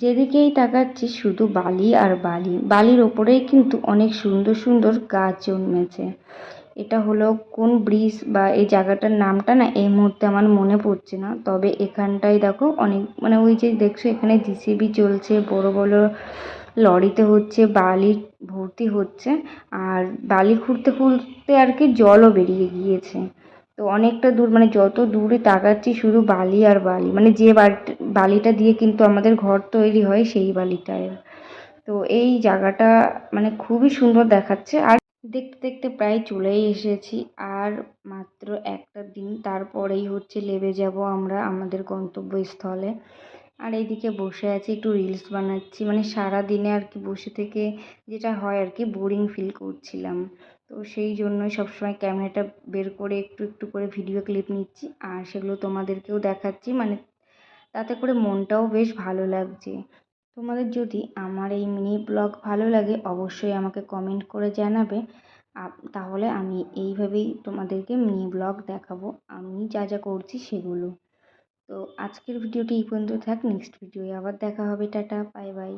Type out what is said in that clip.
যেদিকেই তাকাচ্ছি শুধু বালি আর বালি, বালির ওপরেই কিন্তু অনেক সুন্দর সুন্দর গাছ জন্মেছে। এটা হলো কোন ব্রিজ বা এই জায়গাটার নামটা না এই মুহূর্তে আমার মনে পড়ছে না, তবে এখানটায় দেখো অনেক মানে ওই যে দেখছো এখানে জিসিবি চলছে, বড় বড় লরিতে হচ্ছে বালি ভর্তি হচ্ছে। আর বালি খুঁড়তে খুঁড়তে আর কি জলও বেরিয়ে গিয়েছে। তো অনেকটা দূর মানে যত দূরে তাকাচ্ছি শুধু বালি আর বালি, মানে যে বালিটা দিয়ে কিন্তু আমাদের ঘর তৈরি হয় সেই বালিটায়। তো এই জায়গাটা মানে খুবই সুন্দর দেখাচ্ছে। আর দেখতে দেখতে প্রায় চলেই এসেছি, আর মাত্র একটা দিন, তারপরেই হচ্ছে নেমে যাব আমরা আমাদের গন্তব্যস্থলে। আর এইদিকে বসে আছি একটু রিলস বানাচ্ছি, মানে সারা দিনে আর কি বসে থেকে যেটা হয় আর কি বোরিং ফিল করছিলাম। তো সেই জন্যই সবসময় ক্যামেরাটা বের করে একটু একটু করে ভিডিও ক্লিপ নিচ্ছি, আর সেগুলো তোমাদেরকেও দেখাচ্ছি, মানে তাতে করে মনটাও বেশ ভালো লাগছে। তোমাদের যদি আমার এই মিনি ব্লগ ভালো লাগে অবশ্যই আমাকে কমেন্ট করে জানাবে। তাহলে আমি এইভাবেই তোমাদেরকে মিনি ব্লগ দেখাবো, আমি যা যা করছি সেগুলো। তো আজকের ভিডিওটি এই পর্যন্ত থাক, নেক্সট ভিডিওয়ে আবার দেখা হবে। Tata, bye bye.